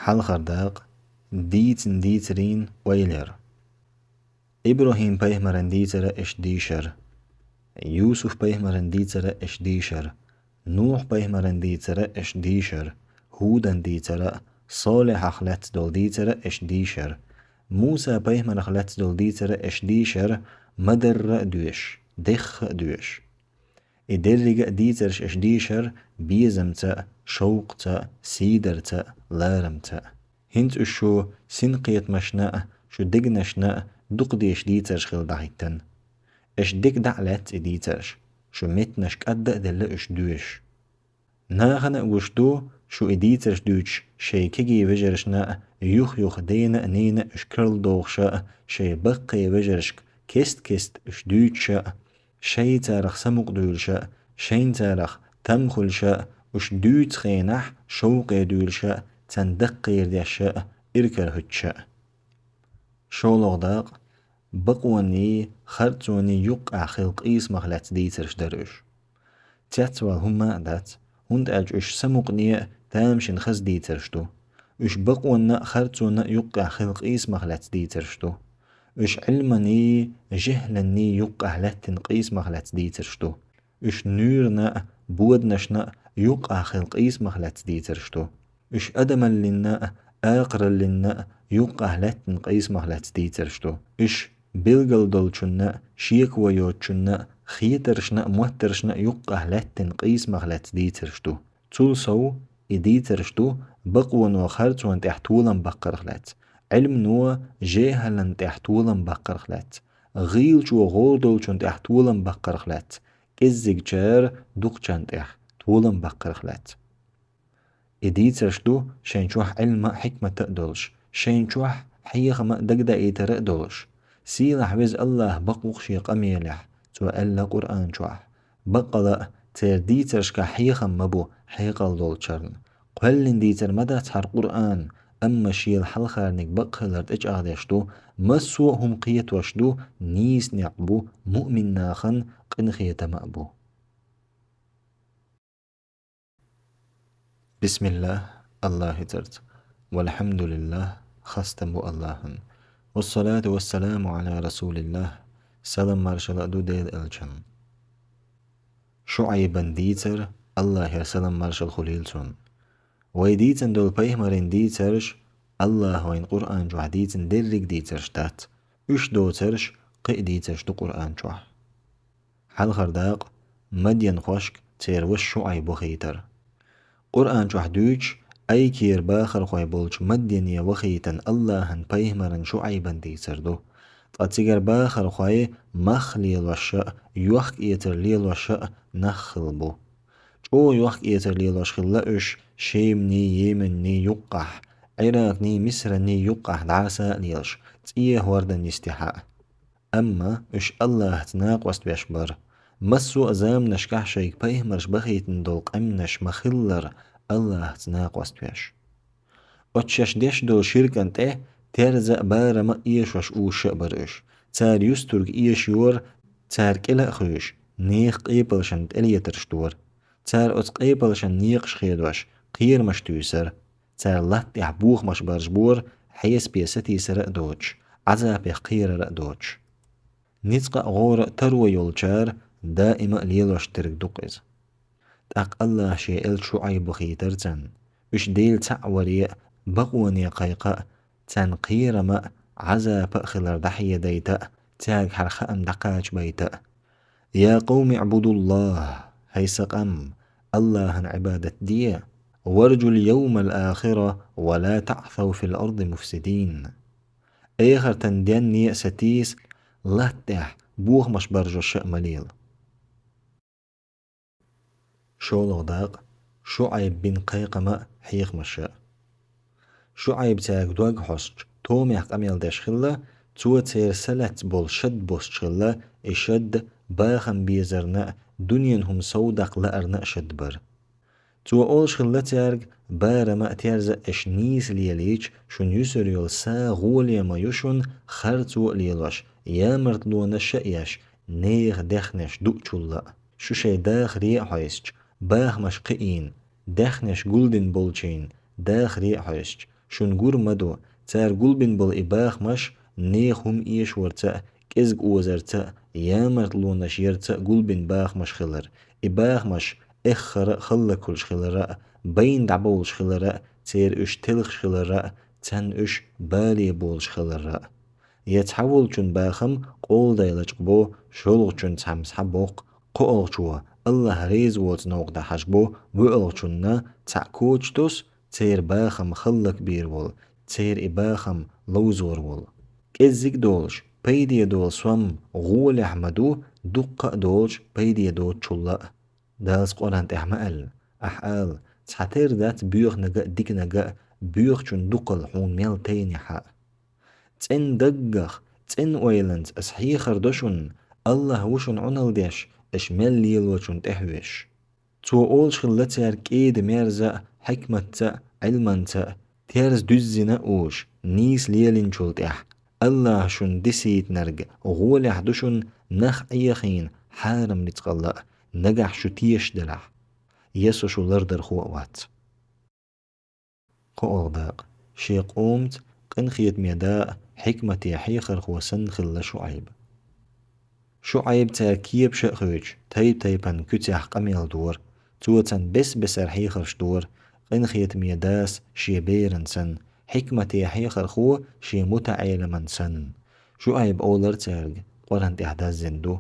حال خرداق ديتن ديترين ويلر إبراهيم بيهمرن ديتر إش ديشر يوسف بيهمرن ديتر إش ديشر نوح بيهمرن ديتر إش ديشر هودن ديتر صالح أخلت دول ديتر إش ديشر موسى بيهمر أخلت دول ديتر إش ديشر مدر دوش دخ دوش إدرج ديترش إش ديشر بيزمتا شوقتا سيدرتا لارمتا هنت أشو سنقيت مشنا شو دقنشنا دق ديش ديترش خل دعيتن إش دق دعلت ديترش شو متنش قد دل إش دوش ناغنا وشدو شو إديترش دوش شي كيجي وجرشنا يوخ دينا نينا إش كرل دوغشا شي بقي وجرشك كست إش دوشا شي تارخ سمق دولشا شين تارخ تمخلشا وش دوت خينح شوقي دولشا تندقير ديشا إركر هتشا شولوغ داق بقواني خرطوني يقع خلق إيس مغلات ديترش دروش تاتوا هما دات هند أش سمقني تامشن خز ديترشتو إش بقوانا خرطونا يقع خلق إيس مغلات ديترشتو إش علمني جهلني يقع لاتن قيس مغلات ديترشتو إش نورنا بودنشنا يقع خلق إيس مغلات ديترشتو إش أدما لنا آقر لنا يقع لاتن قيس مغلات ديترشتو إش بلغل دولشنا شيك ويوتشنا خيترشنا موترشنا يقع لاتن قيس مغلات ديترشتو تولسو إديترشتو بقوان وخرطوان تحتولن بقرخلات علم نو جاهلن تحتولن بقرخلات غيل شو غوردول شون تحتولن بقرخلات كزيك جار دوقشان تحتولن بقرخلات إديترشتو شين شوح علم حكمة تقدلش شين شوح حيخ ما دقدا إيترقدلش سيلح وز الله بقوق شيق أميلح تو ألا قرآن شوح بقلا تير ديترش كحيخ مبو حيقل دولشرن قهلن ديتر مدى تحر قرآن أما شيل حلخارنك بقهلرد إج أغدشتو مسو هم قيت وشدو نيس نعبو مؤمن ناخن قنخية مأبو بسم الله الله ترت والحمد لله خستم اللهن والصلاة والسلام على رسول الله سلام مرشل أدو ديل الجن شعيبا ديتر الله يرسلم مرشل خليلتون ويديتن دول بيهمرين ديترش الله وين قرآن جوح ديتن درق ديترش تات اش دوترش قئ ديترش دو قرآن جوح حال خرداق مدين خوشك تير وش شعيب وخيتر قرآن جوح دوش أي كير باخر خوي بولش مدين يا وخيتن اللهن بيهمرن شعيبا ديتر دو تأتيجر باخر خوي مخليل وشاء يوخك إيتر ليل وشاء نخل بو او يوخك إيتر ليل وشخلأش شيمني يمني يقح عراقني مصرني يقح دعسا ليلش تيه وردن يستحاء أما إش الله تناق واستبيشبر مسو أزام نشكح شيك بيهمرش بخيتن دولق أمنش مخلر الله تناق واستبيش وتشش ديش دول شركن تيه ترزق بارما إيش وش أوش برش تار يسترق إيش يور تار كلا خوش نيخ قيبلشن تليترشتور تار أتق قيبلشن نيقش خيدوش قير مش تيسر تار لات يحبوخ مش برجبور حيس بيستي سرق دوش عذاب يقير رق دوش نتقى غور تروي يولشار دائما ليلوش ترك دقز تاق الله شيئل شعيب خيترتن وش ديل تعوري بقوني قيقا تن قيرما عذاب خلر دحية ديتا تاق حرخان دقاج بيتا يا قوم اعبدوا الله هيسقم الله عبادة دي وارجوا اليوم الآخرة ولا تعثوا في الأرض مفسدين آخر تنديني ستيس لا تح بوخ مش برجو الشأمليل شولغ داق شعيب بن قيقما حيخ مشاء شعيب تاق دوغ حسج تومي حق أميل داش خلا تو تير سلت بول شد بوست خلا إشد باخن بيزرنا دنينهم سودق لأرنا شد بر تو أول شخلا تارق بارما تيرز اشنيس ليليج شن يسر يلسا غولي ما يشن خرطو ليلوش يا مرتلون شئيش نيغ دخنش دوچولا شو شي داخ ريع حيسج باخ مش قئين دخنش جولدن بولچين داخ ريع حيسج شون جور مدو تار قلبن بل إباخ مش نيخهم إيش ورتا كزق وزرتا يامرت لونش يرتا قلبن باخ مش خلر إباخ مش إخر خلا كل شخلراء بين دعبول شخلراء تير إش تلخ شخلراء تن إش بالي بول شخلراء يتحول جن باخم قول دايلج بو شلغ جن تحمس حبوق قول جوا الله ريز ووت نوق دا حجبو وقل جننا تعكوج دوس تير باخم خلق بير وول تير إباخم لوزور وول كزيك دولش بيدي دول سوام غول أحمدو دقة دولش بيدي دول تشولا دالس قران تحمل أحال تحتير ذات بيوخ نجا ديك نجا بيوخ جن دقل حون ميل تيني حق تن دقخ تن ويلنت أسحي خردشن الله وشن عنل ديش اش مليل وشن تحويش تو أولش خلتر كيد ميرزا حكمة علمانتا تيرز دزنا أوش نيس ليلين شلتح الله شن دسيت نرج غولح دشن نخ أيخين حارم نتقلق نجح شو تيش دلح يسو شو لردر خوات قول باق شي قومت قنخيت ميداء حكمة حيخر خوسن خل شعيب شعيب تركيب شأخوج تيبان كتح قميل دور توتن بس حيخر دور قنخيت ميداس شي بيرن سن حكمة حيخر خو شي متعيل من سن شعيب أولر ترج قرن تحداز زندو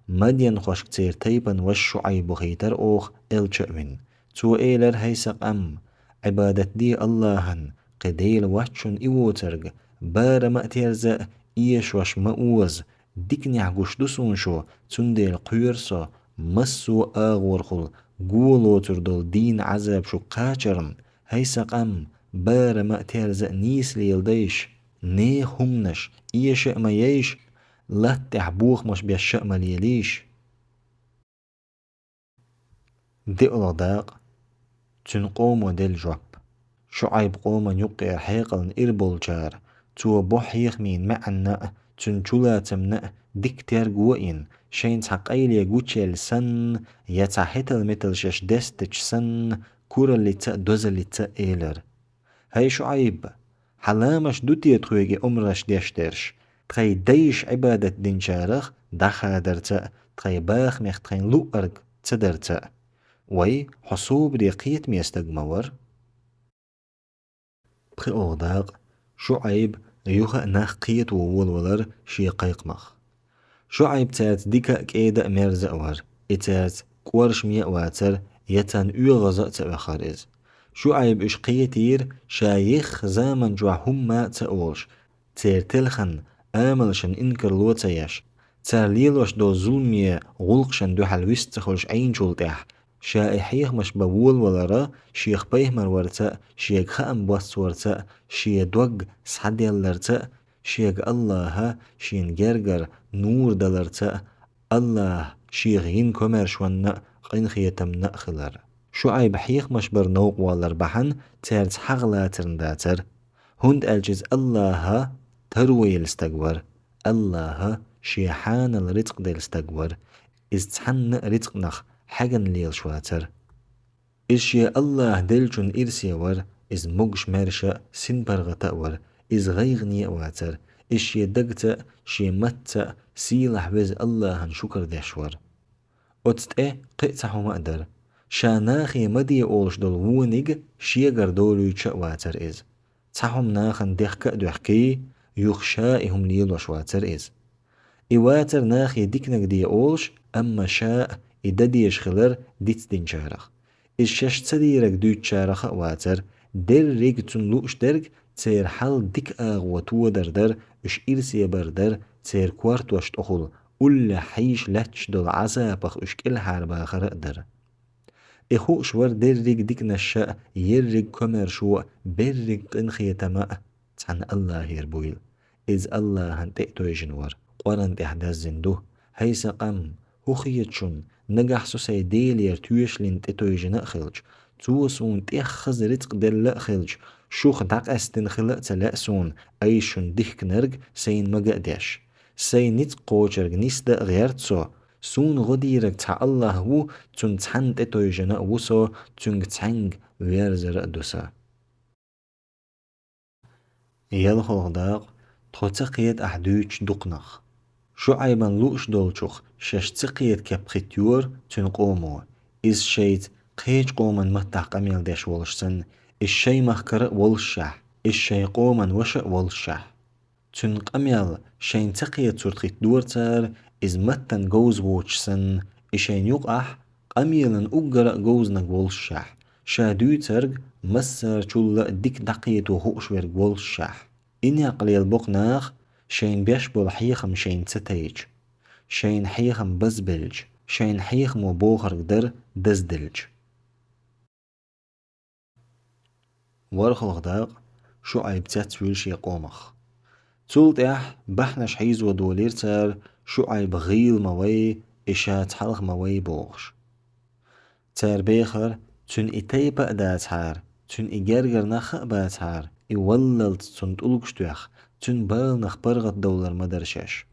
مدين خوش كتير تيبان وش شعيب خيتر أوخ الشأمن تو إيلر هيسق عبادة دي اللهن قديل واتشن إيوترج بار ما تيرزا إيش وش مأوز ديكني عقوش دوسون شو تنديل قيرسا مسو آغورخل قولو تردل دين عذاب شو قاچرن هيسق بار ما تيرزا نيس ليلديش ني همنش إيش ما ييش لا تعبوخ مش بيشأ ليليش دي داق تنقوم ودل جواب شعيب قوم يقع حيقل إربول جار تو بوحيخ مين معنا تنجولا تمنأ ديكتير قوئين شين تحقيل يقوتشيل سن يتحيتل مثل شش دستج سن كورا اللي دوز اللي إيلر هاي شعيب حلامش دوتي تخويجي أمرش ديشترش تخي ديش عبادة دين شارخ دخا درتا تخي باخ ميخ تخين لؤرق تدرتا وي حصوب ريقيت ميستقمور بخي أغداق شعيب يوها ناخ قيت وولولر شي قيقمخ شعيب تات ديكا كيدا ميرز أور إتات كورش ميا واتر يتان غزاء تأخرز شعيب إش قيتير شايخ زامن جوا هما تأولش تير تلخن آملشن إنكر لوتياش تارليلوش دو ظلمية غلقشن دو حلويستخوش عين جولتاح شائحيخ مش بول ولا را شيخ بيهمر ورتا شيخ خام بوست ورتا شيخ دوغ سحد يلرتا شيخ الله شين جرجر نور دلرتا الله شيخ ين كمر شونا قين خيتم نأخلر شعيب حيخ مش برنوق والر بحن تيرت حغلا ترنداتر هند الجز الله تروي الاستقور الله شيحان الرزق ديل استقور إز تحن رزق نخ حاجن ليل شواتر إش يا الله دلجن إرسي ور إز مجش مرشا سن برغ تأور إز غيغني واتر إش يا دقتا شي متا سيلح بز الله شكر دشور أتت قئتحو مقدر شاناخي مدي أولش دول وونيج شيغر دولو واتر إز تحهم ناخن دخكا دوحكي يخشائهم ليل وشواتر إز إواتر ناخي ديكنك دي أولش أما شاء إداديش خلر ديت دين شارخ إشاش تديرك دوت شارخ واتر در ريك تنلوش درج تير حال ديك وتو دردر إش إرسي بردر تير كوارت وشت أخل أول حيش لاتش دول عذابخ إش كل حربا خرقدر إخوش ور در ريك ديك نشاء يرق كمر شو برق إنخي تماء تحن الله يربويل إز الله هنتئتو يجنور قرن تحداز زندو هيسا قم هو خيتشون نجح سوسي ديلير تويشلين تتويجنا خلج توسون تيخز رزق دل خلج شوخ داق استن خلق تلأسون ايشون ديك نرج سين مقادش سين نت قوشرج نسدا غيرتسو سون غديرك تا الله هو تون تحن تتويجنا وسو تون تحنج ويرزر دوسا يلخلق داق تخوتقيت أحدوش دقنخ شعيبا لوش دولشخ شش تقيت كبختيور تنقومو إز شيت قيج قوما متح قميل ديش ولشسن الشي مخكر ولشح الشي قوما وش ولشح تن قميل شين تقيت سورتخيت دورتر إز متن جوز ووتشسن إشين يقح قميلا أقرأ جوزنك ولشح شادو ترق مسر شل ديك دقيت وهوش ورق ولشح إني قليل بقناخ شين بيشبل حيخم شين ستيج شين حيخم بزبلج شين حيخم وبوخر قدر دزدلج ورخلق داق شو عيب تاتويل شي قومخ تولت بحنش حيز ودوليرتر شو عيب غيل موي إشات حلق موي بوغش تار بيخر تن إتاي بقدات حار تن إجرجر نخ باتحار إوللت تن تلقشتوخ تن بال نخ برغت دولار مدرشش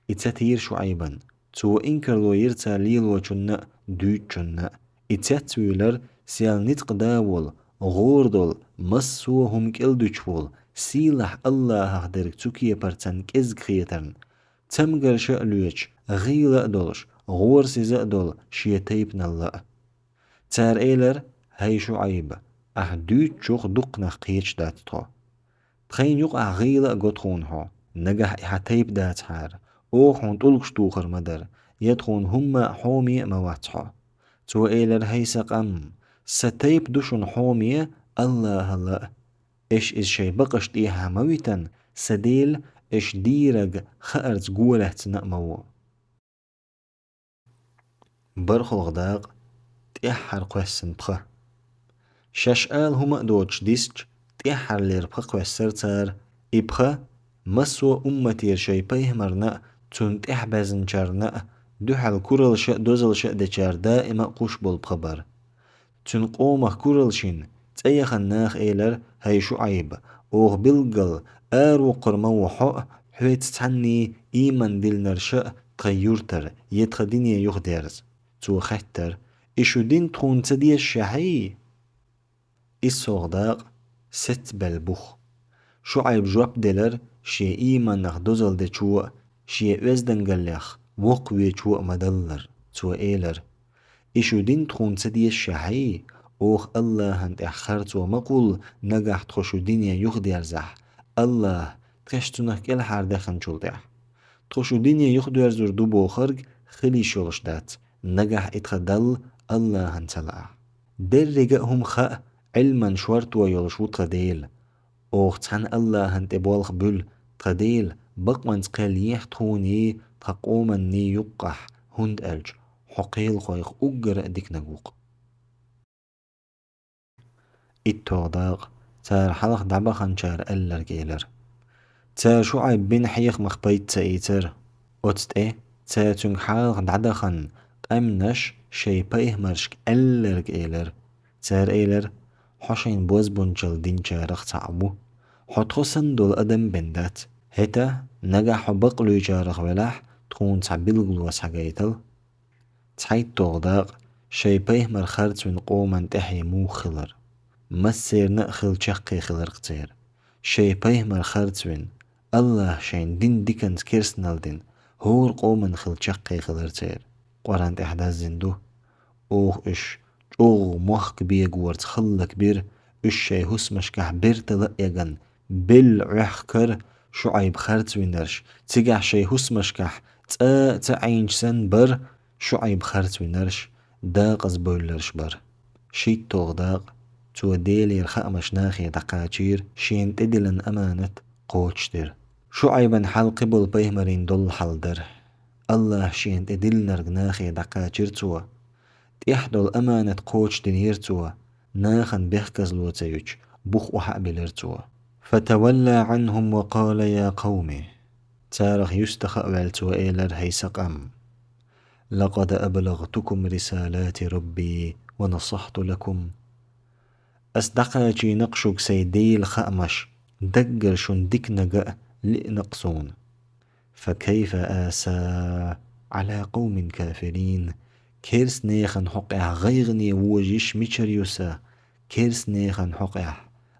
إتاتير شعيبا تو إنكر لو يرتا ليلو جنة دوت جنة إتاتويلر سيال نتق داول غوردول مسو هم كيل دوچول سيلح الله هخدرك توكيه برتن كزك خيترن تمغر شألوش غيل دولش غور سيزا دول شيتيبنا الله تار إيلر هاي شعيب دوت شوخ دقنا قيتش داتتو بخين يقع غيل قطخون هو نجح إحتيب دات حار أوخون تلقش توخر مدر يدخون هما حومي مواتحو تو إيلر هيسق ستيب دوشن حومي الله الله إش شي بقش إيها مويتن سديل إش ديرج خأرز قوله تنأمو برخو غداق تيحر قوسن بخه شاشقال هما دوتش ديسج تيحر لير بخه قوسرتر إبخه مسو أمتير شي بيه مرنا تون تحبزن جرنا دوحل كورل شأ دوزل شأ دجار دائما قوش بول بخبر تون قومه كورل شين تأيخ الناخ إيلر هاي شعيب أوغ بلقل آرو قرمو حق حويت تعني إيمان ديلنر شأ تغيرتر يتخديني يخدرز تو خطر إشو دين تخون تدي الشحي الصغداق ست بالبخ شعيب جواب ديلر شي إيمان نخ دوزل دي چو شي وزدن قلخ وقوي چو مدلر تو إيلر إشو دين تخون تدي الشحي أوخ الله هنت أخرت ومقول نجح تخشو دنيا يخدي أرزح الله تخشتنك كل حار دخن شلتح تخشو دنيا يخدي أرزر دوبو خرج خلي شولش دات نجح اتخدل الله هنتلع درجهم خاء علما شورت ويلشو تخديل أوخ تحن الله هنت بوالخ بل تخديل بقوان تقليح تخوني تقوما ني يقح هند ألج حقيل خويخ أجر ديك نجوق التوضاق تار حلق دعبخن شار ألر جيلر تار شعيب بن حيخ مخبيت تأيتر أتت تار تنگ حلق دعدخن قمنش شي بيه مرشك ألر جيلر تار إيلر حشين بوز بنجل دين شارخ تعبو حتخسن دول أدم بندات هتا نجح بقلو جارخ ولح تكون تعبيل وسحقيتل تحيت توضاق شي بيه مرخرت من قوما تحي مو خلر مسير نأخل شقي خلر قتير شي بيه مرخرت من الله شين دين ديكنت كيرسنال دين هور قومن خل شقي خلر تير قرانت إحداث زندو أوه إش أوه موخ كبير ورت خل كبير إش شي هسمش كحبير تلقيغن بالعحكر شعيب خرت وينرش تيجع شي هسمش كح تعينش سن بر شعيب خرت وينرش داقز بولرش بر شيت توغداق تو ديلي رخاء مشناخي دقاچير شين تدلن أمانة قوچدر شعيبا حال قبل بيهمرين دول حلدر الله شين تدل نرغناخي دقاچير تو تيحدل أمانة قوچ دنير تو ناخن بيحكز لوتيوچ بخ وحق بلرتو فتولى عنهم وقال يا قومي تارخ يستخأ والتو إيلر هيسق لقد أبلغتكم رسالات ربي ونصحت لكم أصدقائي نقشوك سيديل خأمش دقر شن ديك نقأ لنقصون فكيف آسى على قوم كافرين كيرس نيخن حقع غيغني ووجيش ميشريوسا كيرس نيخن حقع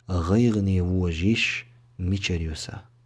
غيغني ووجيش Micheriusa.